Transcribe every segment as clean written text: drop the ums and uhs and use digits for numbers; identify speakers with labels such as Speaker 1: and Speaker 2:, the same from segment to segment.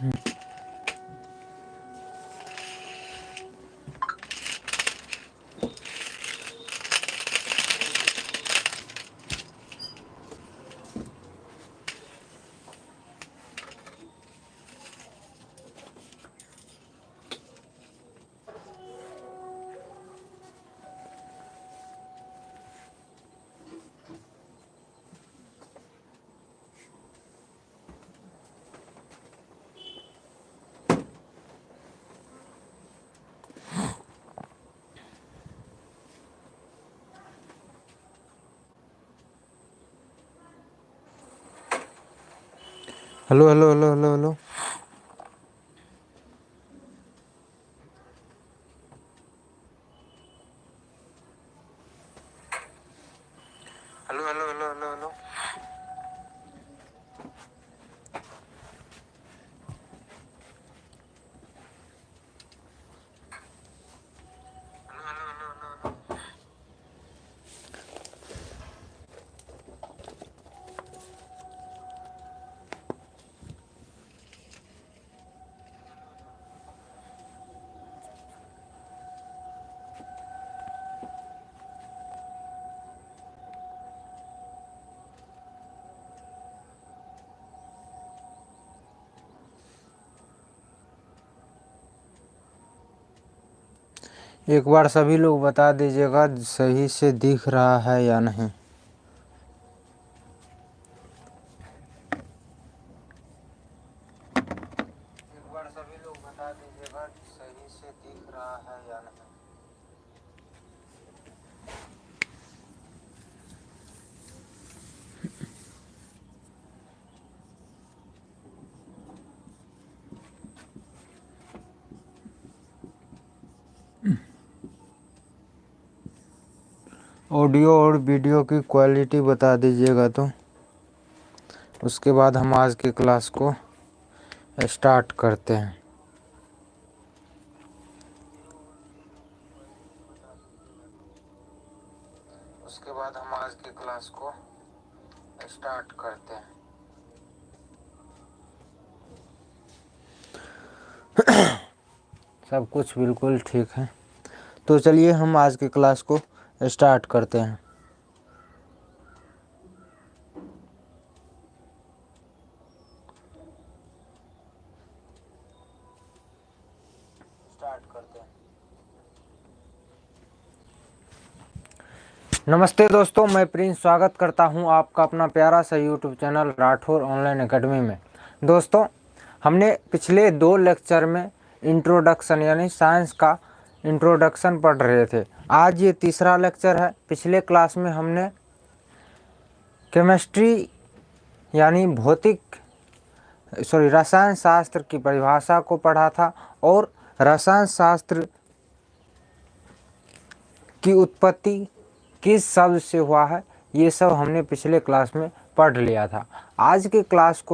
Speaker 1: Hello hello hello hello hello. Hello hello hello hello hello. एक बार सभी लोग बता दीजिएगा सही से दिख रहा है या नहीं। एक बार सभी लोग बता दीजिएगा सही से दिख रहा है या नहीं। ऑडियो और वीडियो की क्वालिटी बता दीजिएगा तो उसके बाद हम आज की क्लास को स्टार्ट करते हैं। उसके बाद हम आज की क्लास को स्टार्ट करते हैं। सब कुछ बिल्कुल ठीक है, तो चलिए हम आज की क्लास को स्टार्ट करते हैं। नमस्ते दोस्तों, मैं प्रिंस स्वागत करता हूं आपका अपना प्यारा सा YouTube channel Rathore online academy में। दोस्तों, हमने पिछले 2 लेक्चर में इंट्रोडक्शन यानी साइंस का इंट्रोडक्शन पढ़ रहे थे। आज ये तीसरा लेक्चर है। पिछले क्लास में हमने केमिस्ट्री यानी रसायन शास्त्र की परिभाषा को पढ़ा था और रसायन शास्त्र की उत्पत्ति किस शब्द से हुआ है ये सब हमने पिछले क्लास में पढ़ लिया था। आज के क्लास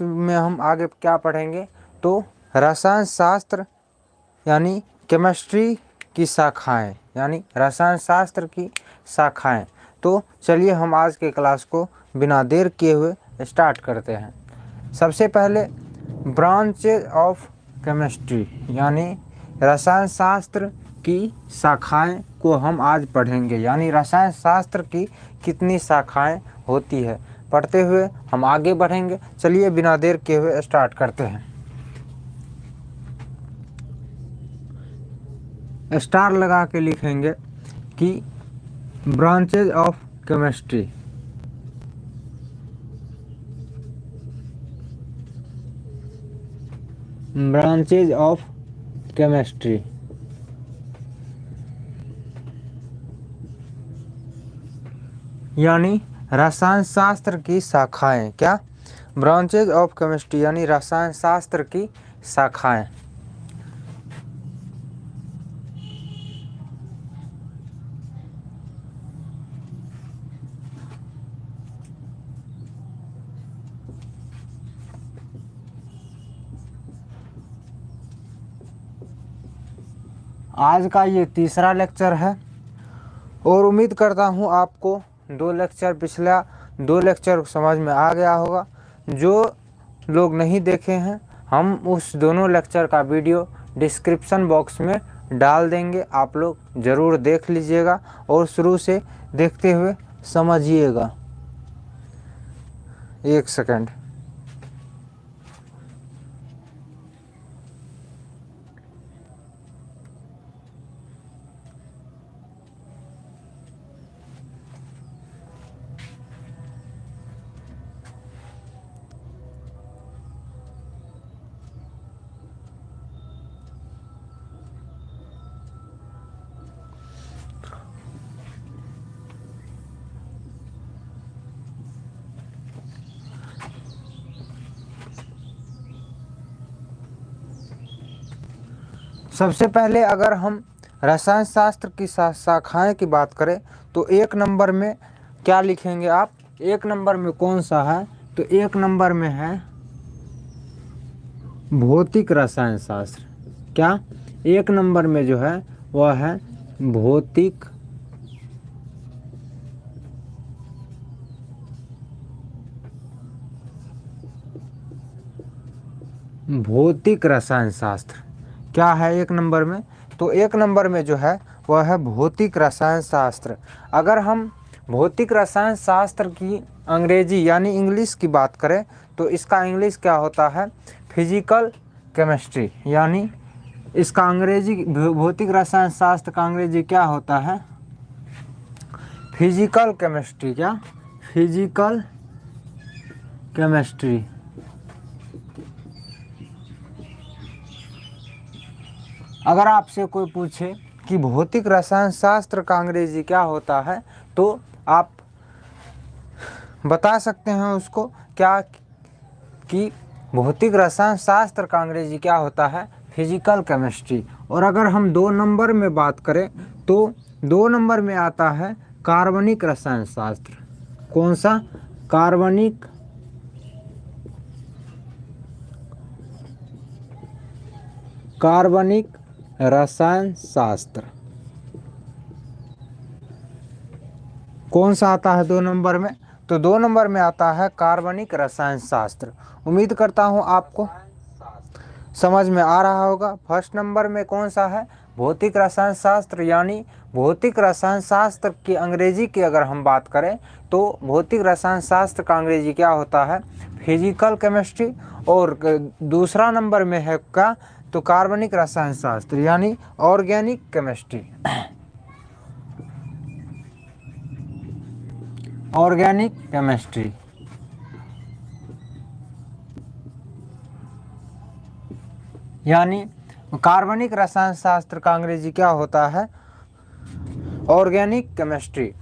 Speaker 1: में हम आगे क्या पढ़ेंगे तो रसायन शास्त्र यानी केमिस्ट्री की शाखाएं यानी रसायन शास्त्र की शाखाएं। तो चलिए हम आज के क्लास को बिना देर किए हुए स्टार्ट करते हैं। सबसे पहले ब्रांचेज ऑफ केमिस्ट्री यानी रसायन शास्त्र की शाखाएं को हम आज पढ़ेंगे, यानी रसायन शास्त्र की कितनी शाखाएं होती है पढ़ते हुए हम आगे बढ़ेंगे। चलिए बिना देर किए हुए स्टार्ट करते हैं। स्टार लगा के लिखेंगे कि branches of chemistry. Branches of chemistry यानी रसायन शास्त्र की शाखाएं। क्या? ब्रांचेज ऑफ केमिस्ट्री यानी रसायन शास्त्र की शाखाएं। आज का ये तीसरा लेक्चर है और उम्मीद करता हूँ आपको 2 लेक्चर पिछला 2 लेक्चर समझ में आ गया होगा। जो लोग नहीं देखे हैं, हम उस दोनों लेक्चर का वीडियो डिस्क्रिप्शन बॉक्स में डाल देंगे, आप लोग ज़रूर देख लीजिएगा और शुरू से देखते हुए समझिएगा। 1 सेकंड। सबसे पहले अगर हम रसायन शास्त्र की शाखाएं की बात करें तो 1 नंबर में क्या लिखेंगे आप? 1 नंबर में कौन सा है? तो 1 नंबर में है भौतिक रसायन शास्त्र। क्या? 1 नंबर में जो है वह है भौतिक रसायन शास्त्र। क्या है 1 नंबर में? तो 1 नंबर में जो है वह है भौतिक रसायन शास्त्र। अगर हम भौतिक रसायन शास्त्र की अंग्रेजी यानी इंग्लिश की बात करें तो इसका इंग्लिश क्या होता है? Physical chemistry. यानी इसका अंग्रेजी, भौतिक रसायन शास्त्र का अंग्रेजी क्या होता है? Physical chemistry. क्या? Physical chemistry. अगर आपसे कोई पूछे कि भौतिक रसायन शास्त्र का अंग्रेजी क्या होता है तो आप बता सकते हैं उसको क्या कि भौतिक रसायन शास्त्र का अंग्रेजी क्या होता है? Physical chemistry. और अगर हम 2 नंबर में बात करें तो 2 नंबर में आता है कार्बनिक रसायन शास्त्र। कौन सा? कार्बनिक रसायन शास्त्र। कौन सा आता है 2 नंबर में? तो 2 नंबर में आता है कार्बनिक रसायन शास्त्र। उम्मीद करता हूँ आपको समझ में आ रहा होगा। फर्स्ट नंबर में कौन सा है? भौतिक रसायन शास्त्र। यानी भौतिक रसायन शास्त्र की अंग्रेजी की अगर हम बात करें तो भौतिक रसायन शास्त्र का अंग्रेजी क्या होता है? Physical chemistry. और दूसरा नंबर में है क्या? तो कार्बनिक रसायन शास्त्र यानी ऑर्गेनिक केमिस्ट्री। Organic chemistry. यानी कार्बनिक रसायन शास्त्र का अंग्रेजी क्या होता है? Organic chemistry.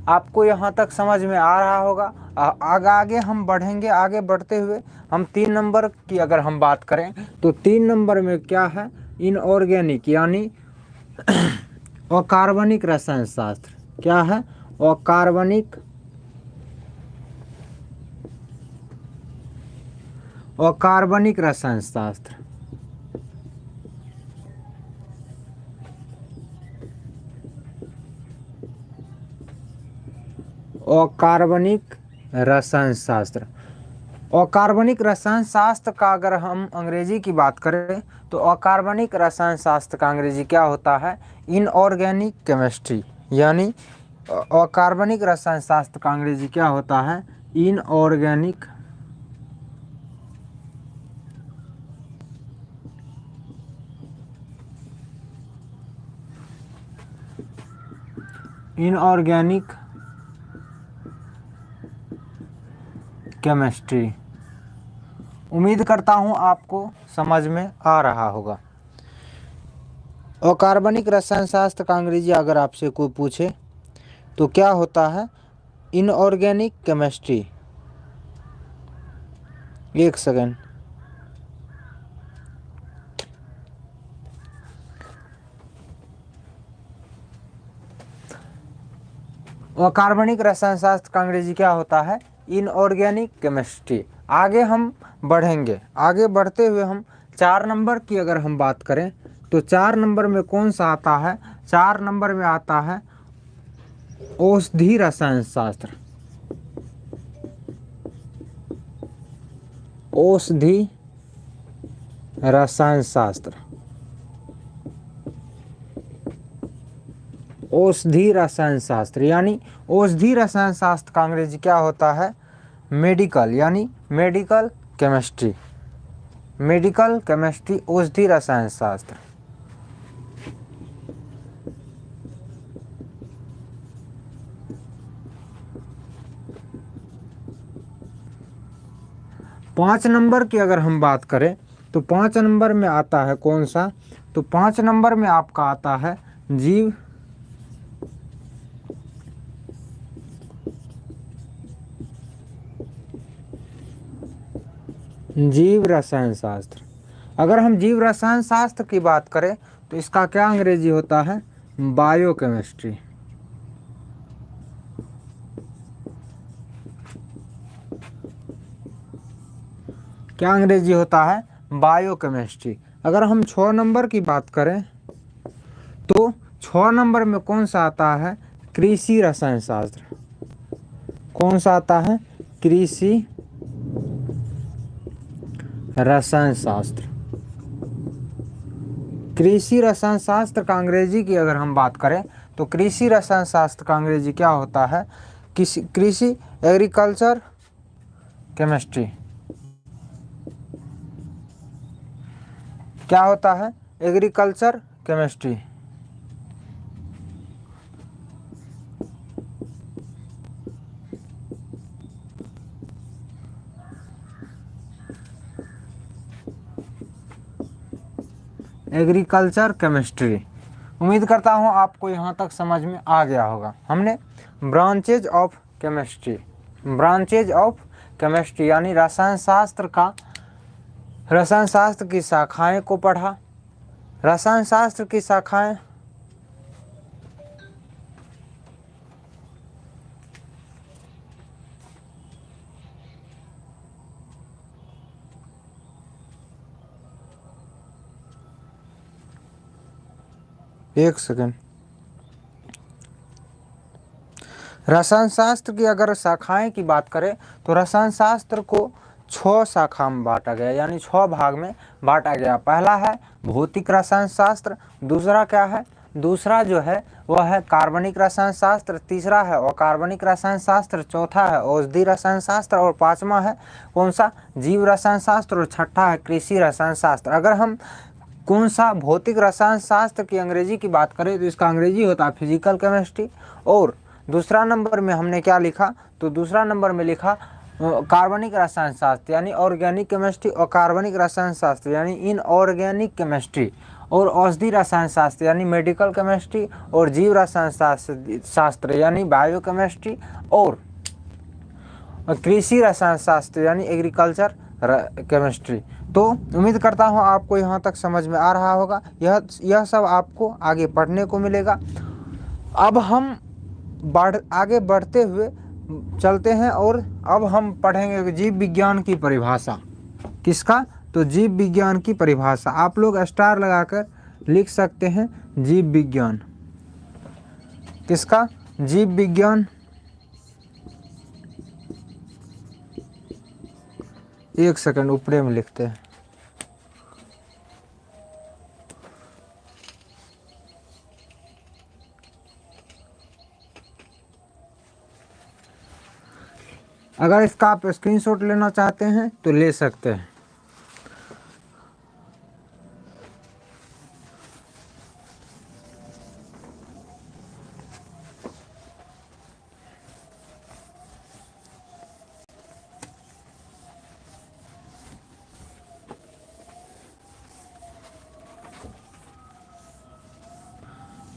Speaker 1: आपको यहाँ तक समझ में आ रहा होगा। आगे हम बढ़ेंगे। आगे बढ़ते हुए हम 3 नंबर की अगर हम बात करें तो 3 नंबर में क्या है? इनऑर्गेनिक यानी अकार्बनिक रसायन शास्त्र। क्या है? अकार्बनिक रसायन शास्त्र। अकार्बनिक रसायन शास्त्र। अकार्बनिक रसायन शास्त्र का अगर हम अंग्रेजी की बात करें तो अकार्बनिक रसायन शास्त्र का अंग्रेजी क्या होता है? Inorganic chemistry. यानी अकार्बनिक रसायन शास्त्र का अंग्रेजी क्या होता है? Inorganic chemistry. उम्मीद करता हूं आपको समझ में आ रहा होगा। अकार्बनिक रसायन शास्त्र का अंग्रेजी अगर आपसे कोई पूछे तो क्या होता है? Inorganic chemistry. 1 सेकंड। अकार्बनिक रसायन शास्त्र का अंग्रेजी क्या होता है? Inorganic chemistry. आगे हम बढ़ेंगे। आगे बढ़ते हुए हम 4 नंबर की अगर हम बात करें तो 4 नंबर में कौन सा आता है? 4 नंबर में आता है औषधि रसायन शास्त्र। औषधि रसायन शास्त्र। औषधि रसायन शास्त्र यानी औषधि रसायन शास्त्र का अंग्रेजी क्या होता है? मेडिकल यानी मेडिकल केमिस्ट्री। मेडिकल केमिस्ट्री औषधि रसायन शास्त्र। पाँच नंबर की अगर हम बात करें तो 5 नंबर में आता है कौन सा? तो 5 नंबर में आपका आता है जीव जीव रसायन शास्त्र। अगर हम जीव रसायन शास्त्र की बात करें तो इसका क्या अंग्रेजी होता है? बायोकेमिस्ट्री। क्या अंग्रेजी होता है? बायोकेमिस्ट्री। अगर हम 6 नंबर की बात करें तो 6 नंबर में कौन सा आता है? कृषि रसायन शास्त्र। कौन सा आता है? कृषि रसायन शास्त्र। कृषि रसायन शास्त्र का अंग्रेजी की अगर हम बात करें तो कृषि रसायन शास्त्र का अंग्रेजी क्या होता है? कृषि एग्रीकल्चर केमिस्ट्री। क्या होता है? Agriculture chemistry. Agriculture chemistry. उम्मीद करता हूँ आपको यहाँ तक समझ में आ गया होगा। हमने branches of chemistry, branches of chemistry यानी रसायन शास्त्र की शाखाएं को पढ़ा। रसायन शास्त्र की शाखाएं एक सेकेंड। रसायन शास्त्र की अगर शाखाएं की बात करें तो रसायन शास्त्र को 6 शाखा में बांटा गया यानी 6 भाग में बांटा गया। पहला है भौतिक रसायन शास्त्र, दूसरा क्या है? दूसरा जो है वह है कार्बनिक रसायन शास्त्र, तीसरा है अकार्बनिक रसायन शास्त्र, चौथा है औषधि रसायन शास्त्र और पांचवा है कौन सा? जीव रसायन शास्त्र और छठा है कृषि रसायन शास्त्र। अगर हम कौन सा भौतिक रसायन शास्त्र की अंग्रेजी की बात करें तो इसका अंग्रेजी होता है फिजिकल केमिस्ट्री। और दूसरा नंबर में हमने क्या लिखा? तो दूसरा नंबर में लिखा कार्बनिक रसायन शास्त्र यानी ऑर्गेनिक केमिस्ट्री और कार्बनिक रसायन शास्त्र यानी इनऑर्गेनिक केमिस्ट्री और औषधि रसायन शास्त्र यानी मेडिकल केमिस्ट्री और जीव रसायन शास्त्र यानी बायोकेमिस्ट्री और कृषि रसायन शास्त्र यानी एग्रीकल्चर केमिस्ट्री। तो उम्मीद करता हूँ आपको यहाँ तक समझ में आ रहा होगा। यह सब आपको आगे पढ़ने को मिलेगा। अब हम आगे बढ़ते हुए चलते हैं और अब हम पढ़ेंगे जीव विज्ञान की परिभाषा। किसका? तो जीव विज्ञान की परिभाषा। आप लोग स्टार लगाकर लिख सकते हैं जीव विज्ञान। किसका? जीव विज्ञान। एक सेकंड ऊपरे में लिखते हैं। अगर इसका आप स्क्रीनशॉट लेना चाहते हैं तो ले सकते हैं।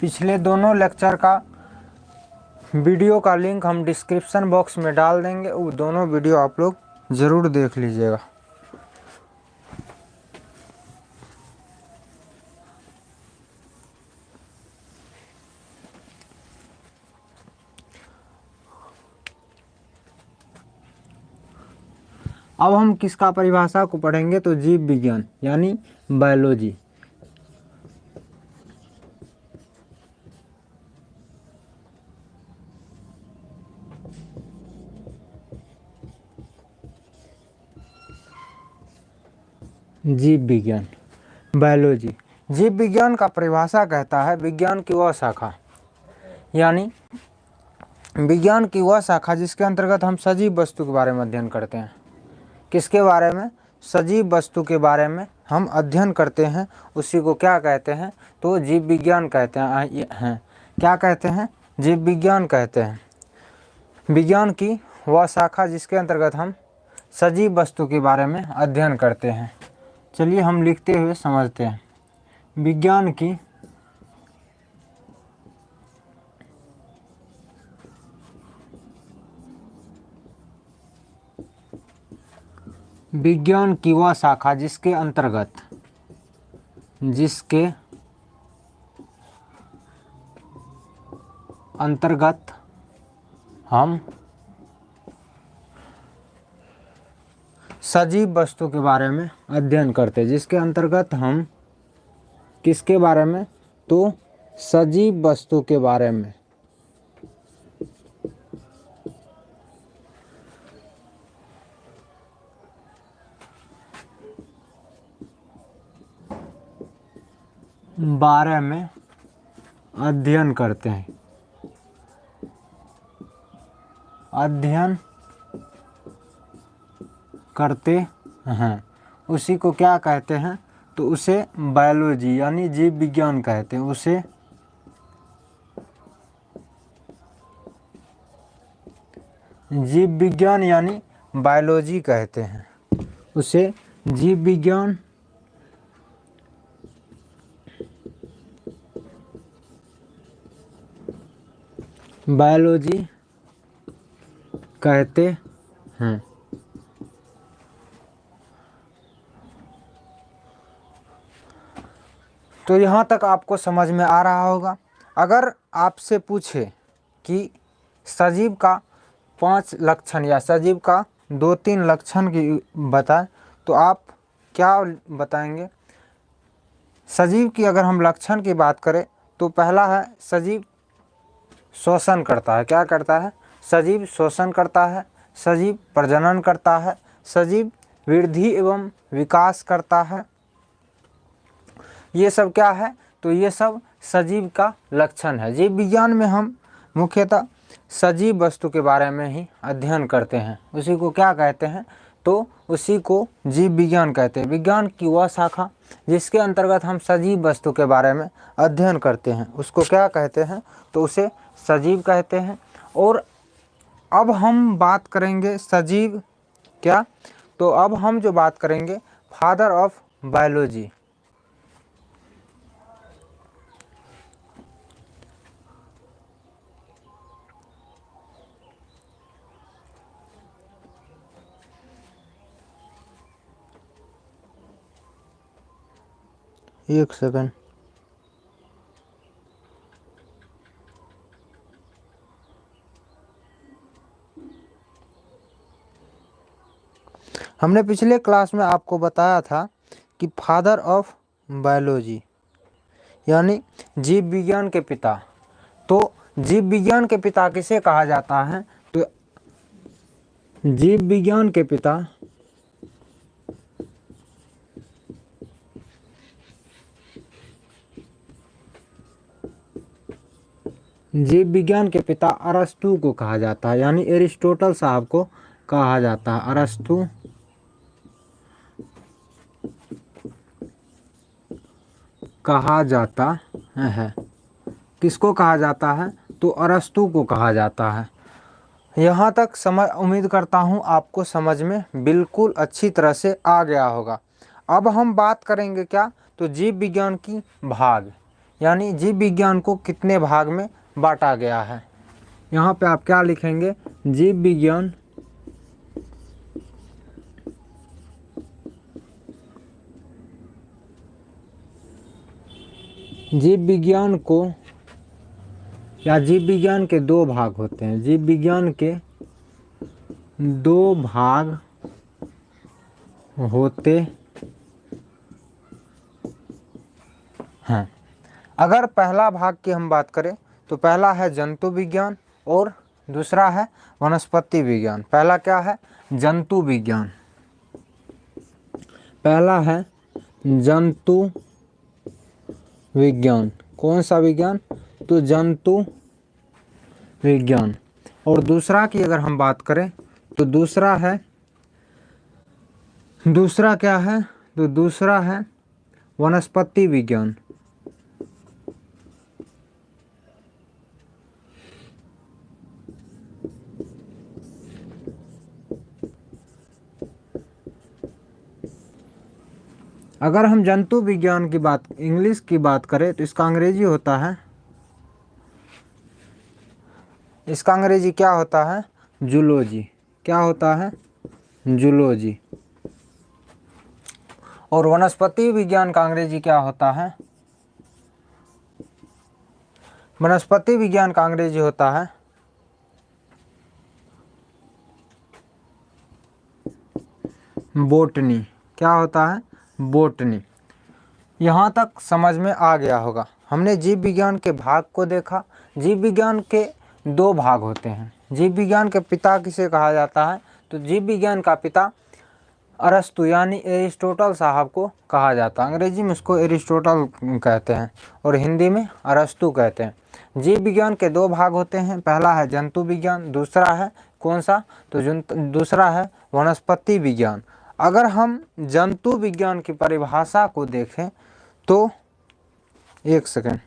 Speaker 1: पिछले दोनों लेक्चर का वीडियो का लिंक हम डिस्क्रिप्शन बॉक्स में डाल देंगे, वो दोनों वीडियो आप लोग ज़रूर देख लीजिएगा। अब हम किसका परिभाषा को पढ़ेंगे? तो जीव विज्ञान यानी बायोलॉजी। जीव विज्ञान, बायोलॉजी। जीव विज्ञान का परिभाषा कहता है विज्ञान की वह शाखा, यानी विज्ञान की वह शाखा जिसके अंतर्गत हम सजीव वस्तु के बारे में अध्ययन करते हैं। किसके बारे में? सजीव वस्तु के बारे में हम अध्ययन करते हैं, उसी को क्या कहते हैं? तो जीव विज्ञान कहते हैं। क्या कहते हैं? जीव विज्ञान कहते हैं। विज्ञान की वह शाखा जिसके अंतर्गत हम सजीव वस्तु के बारे में अध्ययन करते हैं। चलिए हम लिखते हुए समझते हैं। विज्ञान की वह शाखा जिसके अंतर्गत हम सजीव वस्तु के बारे में अध्ययन करते हैं। जिसके अंतर्गत हम किसके बारे में? तो सजीव वस्तु के बारे में अध्ययन करते हैं। उसी को क्या कहते हैं? तो उसे बायोलॉजी यानी जीव विज्ञान कहते हैं। उसे जीव विज्ञान यानी बायोलॉजी कहते हैं। उसे जीव विज्ञान बायोलॉजी कहते हैं। तो यहाँ तक आपको समझ में आ रहा होगा। अगर आपसे पूछे कि सजीव का 5 लक्षण या सजीव का 2-3 लक्षण की बताएं, तो आप क्या बताएंगे? सजीव की अगर हम लक्षण की बात करें तो पहला है सजीव श्वसन करता है। क्या करता है? सजीव श्वसन करता है, सजीव प्रजनन करता है, सजीव वृद्धि एवं विकास करता है। ये सब क्या है? तो ये सब सजीव का लक्षण है। जीव विज्ञान में हम मुख्यतः सजीव वस्तु के बारे में ही अध्ययन करते हैं। उसी को क्या कहते हैं? तो उसी को जीव विज्ञान कहते हैं। विज्ञान की वह शाखा जिसके अंतर्गत हम सजीव वस्तु के बारे में अध्ययन करते हैं, उसको क्या कहते हैं? तो उसे सजीव कहते हैं। और अब हम बात करेंगे सजीव क्या? तो अब हम जो बात करेंगे फादर ऑफ बायोलॉजी। एक सेकंड। हमने पिछले क्लास में आपको बताया था कि फादर ऑफ बायोलॉजी यानी जीव विज्ञान के पिता। तो जीव विज्ञान के पिता किसे कहा जाता है? तो जीव विज्ञान के पिता अरस्तु को कहा जाता है, यानी एरिस्टोटल साहब को कहा जाता है। अरस्तु कहा जाता है। किसको कहा जाता है? तो अरस्तु को कहा जाता है। यहाँ तक उम्मीद करता हूँ आपको समझ में बिल्कुल अच्छी तरह से आ गया होगा। अब हम बात करेंगे क्या? तो जीव विज्ञान की भाग, यानी जीव विज्ञान को कितने भाग में बांटा गया है। यहाँ पे आप क्या लिखेंगे? जीव विज्ञान को या जीव विज्ञान के 2 भाग होते हैं। जीव विज्ञान के 2 भाग होते हैं। अगर पहला भाग की हम बात करें तो पहला है जंतु विज्ञान और दूसरा है वनस्पति विज्ञान। पहला क्या है? जंतु विज्ञान। पहला है जंतु विज्ञान। कौन सा विज्ञान? तो जंतु विज्ञान। और दूसरा की अगर हम बात करें तो दूसरा क्या है? तो दूसरा है वनस्पति विज्ञान। अगर हम जंतु विज्ञान की बात, इंग्लिश की बात करें तो इसका अंग्रेजी होता है, इसका अंग्रेजी क्या होता है? जूलॉजी। क्या होता है? जूलॉजी। और वनस्पति विज्ञान का अंग्रेजी क्या होता है? वनस्पति विज्ञान का अंग्रेजी होता है बोटनी। क्या होता है? बोटनी। यहाँ तक समझ में आ गया होगा। हमने जीव विज्ञान के भाग को देखा। जीव विज्ञान के दो भाग होते हैं। जीव विज्ञान के पिता किसे कहा जाता है? तो जीव विज्ञान का पिता अरस्तु यानी एरिस्टोटल साहब को कहा जाता है। अंग्रेजी में उसको एरिस्टोटल कहते हैं और हिंदी में अरस्तु कहते हैं। जीव विज्ञान के दो भाग होते हैं। पहला है जंतु विज्ञान, दूसरा है कौन सा? तो दूसरा है वनस्पति विज्ञान। अगर हम जंतु विज्ञान की परिभाषा को देखें तो एक सेकेंड,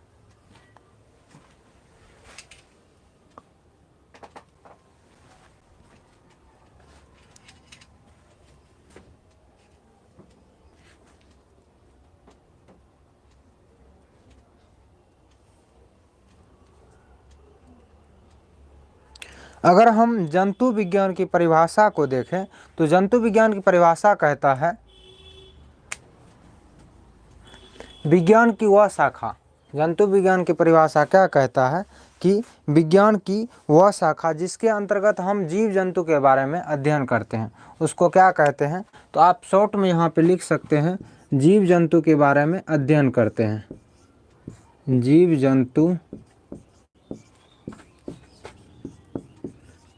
Speaker 1: अगर हम जंतु विज्ञान की परिभाषा को देखें तो जंतु विज्ञान की परिभाषा कहता है विज्ञान की वह शाखा। जंतु विज्ञान की परिभाषा क्या कहता है कि विज्ञान की वह शाखा जिसके अंतर्गत हम जीव जंतु के बारे में अध्ययन करते हैं, उसको क्या कहते हैं? तो आप शॉर्ट में यहाँ पे लिख सकते हैं, जीव जंतु के बारे में अध्ययन करते हैं। जीव जंतु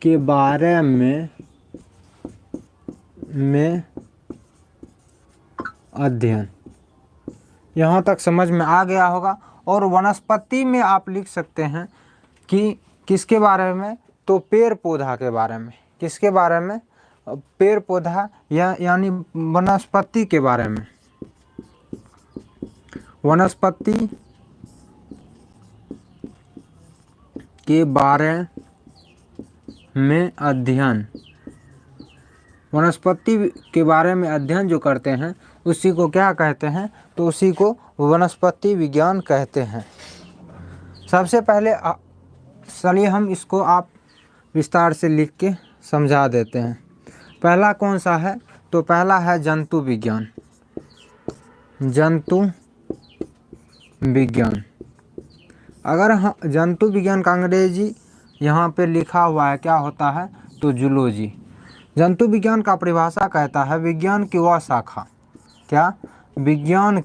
Speaker 1: के बारे में अध्ययन। यहाँ तक समझ में आ गया होगा। और वनस्पति में आप लिख सकते हैं कि किसके बारे में? तो पेड़ पौधा के बारे में। किसके बारे में? पेड़ पौधा यानी वनस्पति के बारे में। वनस्पति के बारे में अध्ययन। वनस्पति के बारे में अध्ययन जो करते हैं उसी को क्या कहते हैं? तो उसी को वनस्पति विज्ञान कहते हैं। सबसे पहले चलिए हम इसको आप विस्तार से लिख के समझा देते हैं। पहला कौन सा है? तो पहला है जंतु विज्ञान। जंतु विज्ञान। अगर जंतु विज्ञान का अंग्रेजी यहाँ पे लिखा हुआ है, क्या होता है? तो जूलॉजी। जंतु विज्ञान का परिभाषा कहता है विज्ञान की वह शाखा। क्या? विज्ञान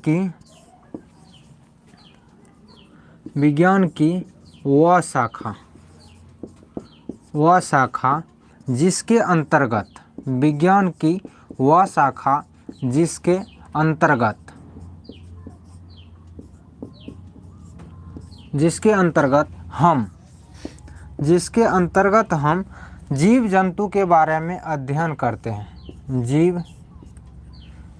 Speaker 1: की वह शाखा जिसके अंतर्गत, विज्ञान की वह शाखा जिसके अंतर्गत हम जीव जंतु के बारे में अध्ययन करते हैं।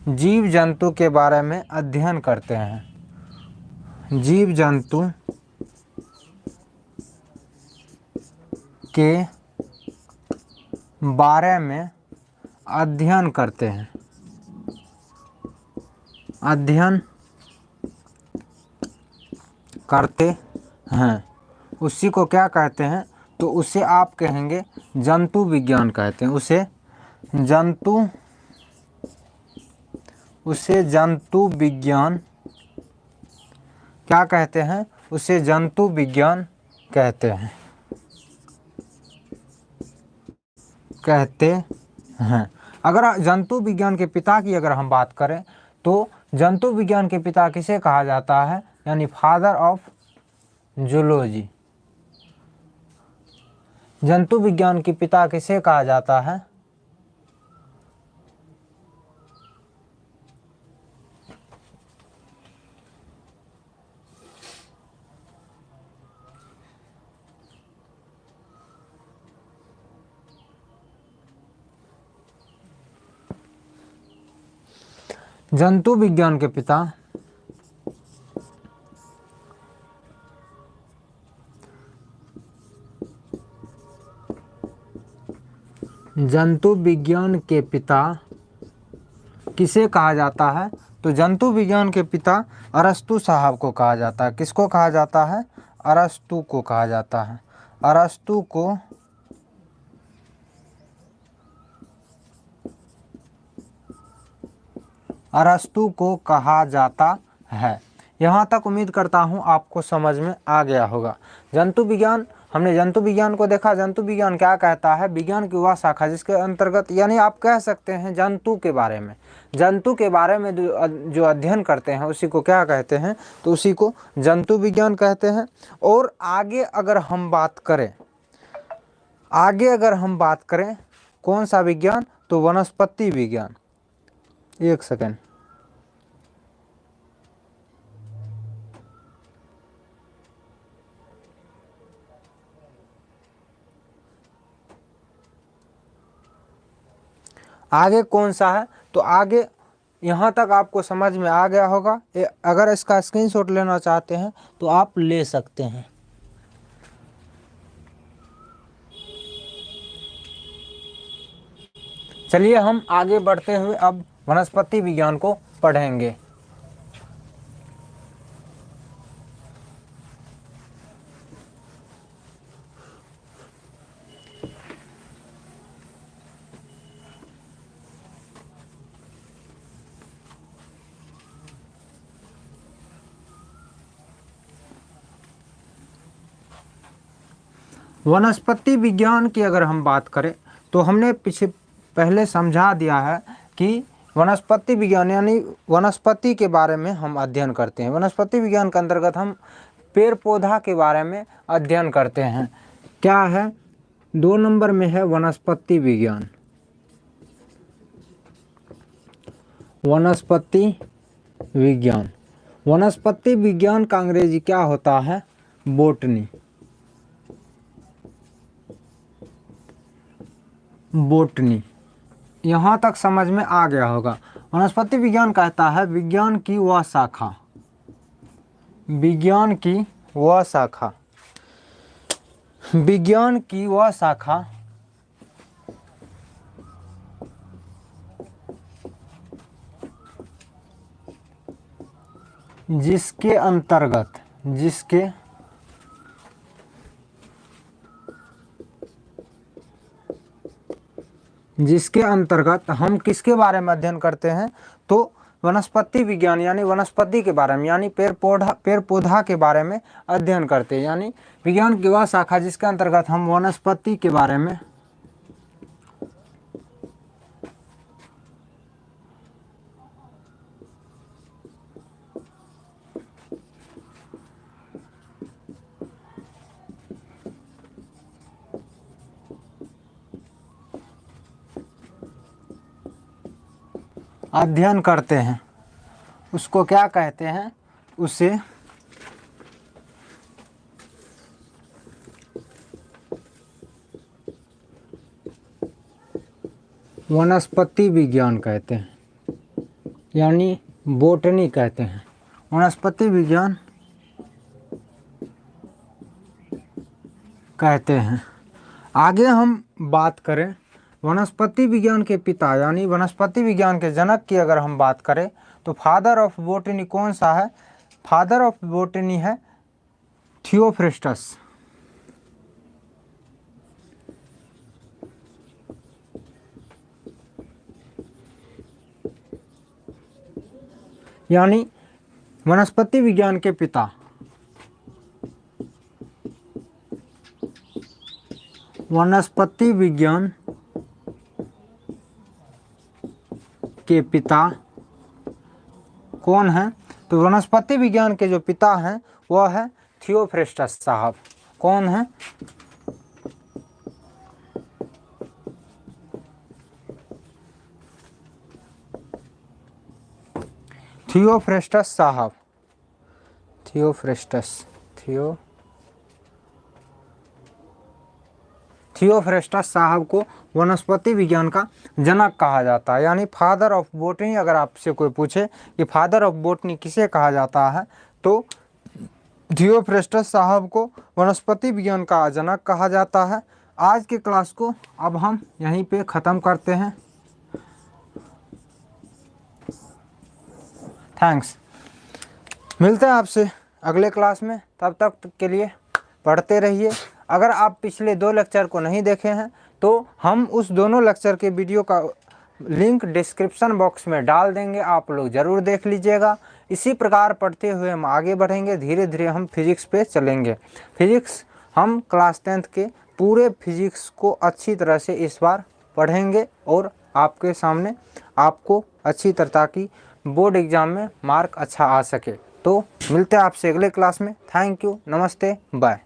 Speaker 1: जीव जंतु के बारे में अध्ययन करते हैं। जीव जंतु के बारे में अध्ययन करते हैं। उसी को क्या कहते हैं? तो उसे आप कहेंगे जंतु विज्ञान कहते हैं। उसे जंतु विज्ञान क्या कहते हैं? उसे जंतु विज्ञान कहते हैं। अगर जंतु विज्ञान के पिता की अगर हम बात करें तो जंतु विज्ञान के पिता किसे कहा जाता है? यानी फादर ऑफ जूलॉजी। जंतु विज्ञान के पिता किसे कहा जाता है? जंतु विज्ञान के पिता जंतु विज्ञान के पिता किसे कहा जाता है? तो जंतु विज्ञान के पिता अरस्तु साहब को कहा जाता है। किसको कहा जाता है? अरस्तु को कहा जाता है। अरस्तु को कहा जाता है। यहाँ तक उम्मीद करता हूँ आपको समझ में आ गया होगा। जंतु विज्ञान, हमने जंतु विज्ञान को देखा। जंतु विज्ञान क्या कहता है? विज्ञान की वह शाखा जिसके अंतर्गत, यानी आप कह सकते हैं जंतु के बारे में जो अध्ययन करते हैं उसी को क्या कहते हैं? तो उसी को जंतु विज्ञान कहते हैं। और आगे अगर हम बात करें कौन सा विज्ञान? तो वनस्पति विज्ञान। एक सेकेंड, आगे कौन सा है? तो आगे यहाँ तक आपको समझ में आ गया होगा। अगर इसका स्क्रीनशॉट लेना चाहते हैं तो आप ले सकते हैं। चलिए हम आगे बढ़ते हुए अब वनस्पति विज्ञान को पढ़ेंगे। वनस्पति विज्ञान की अगर हम बात करें तो हमने पहले समझा दिया है कि वनस्पति विज्ञान यानी वनस्पति के बारे में हम अध्ययन करते हैं। वनस्पति विज्ञान के अंतर्गत हम पेड़ पौधा के बारे में अध्ययन करते हैं। क्या है? 2 नंबर में है वनस्पति विज्ञान। वनस्पति विज्ञान, वनस्पति विज्ञान का अंग्रेजी क्या होता है? बोटनी। बोटनी, यहाँ तक समझ में आ गया होगा। वनस्पति विज्ञान कहता है विज्ञान की वह शाखा जिसके अंतर्गत हम किसके बारे में अध्ययन करते हैं? तो वनस्पति विज्ञान यानी वनस्पति के बारे में, यानी पेड़ पौधा के बारे में अध्ययन करते हैं। यानी विज्ञान की वह शाखा जिसके अंतर्गत हम वनस्पति के बारे में अध्ययन करते हैं उसको क्या कहते हैं? उसे वनस्पति विज्ञान कहते हैं, यानी बोटनी कहते हैं। वनस्पति विज्ञान कहते हैं। आगे हम बात करें वनस्पति विज्ञान के पिता यानी वनस्पति विज्ञान के जनक की अगर हम बात करें तो फादर ऑफ बोटनी कौन सा है? फादर ऑफ बोटनी है थियोफ्रिस्टस। यानी वनस्पति विज्ञान के पिता वनस्पति विज्ञान के पिता कौन है? तो वनस्पति विज्ञान के जो पिता हैं वह है थियोफ्रिस्टस साहब। कौन है? थियोफ्रिस्टस साहब। थियोफ्रेस्टस साहब को वनस्पति विज्ञान का जनक कहा जाता है, यानी फादर ऑफ बॉटनी। अगर आपसे कोई पूछे कि फादर ऑफ बॉटनी किसे कहा जाता है तो थियोफ्रेस्टस साहब को वनस्पति विज्ञान का जनक कहा जाता है। आज के क्लास को अब हम यहीं पे ख़त्म करते हैं। थैंक्स। मिलते हैं आपसे अगले क्लास में, तब तक के लिए पढ़ते रहिए। अगर आप पिछले 2 लेक्चर को नहीं देखे हैं तो हम उस दोनों लेक्चर के वीडियो का लिंक डिस्क्रिप्शन बॉक्स में डाल देंगे, आप लोग ज़रूर देख लीजिएगा। इसी प्रकार पढ़ते हुए हम आगे बढ़ेंगे, धीरे धीरे हम फिजिक्स पे चलेंगे। फिजिक्स हम क्लास 10th के पूरे फिजिक्स को अच्छी तरह से इस बार पढ़ेंगे और आपके सामने आपको अच्छी तरह, ताकि बोर्ड एग्ज़ाम में मार्क अच्छा आ सके। तो मिलते हैं आपसे अगले क्लास में। थैंक यू, नमस्ते, बाय।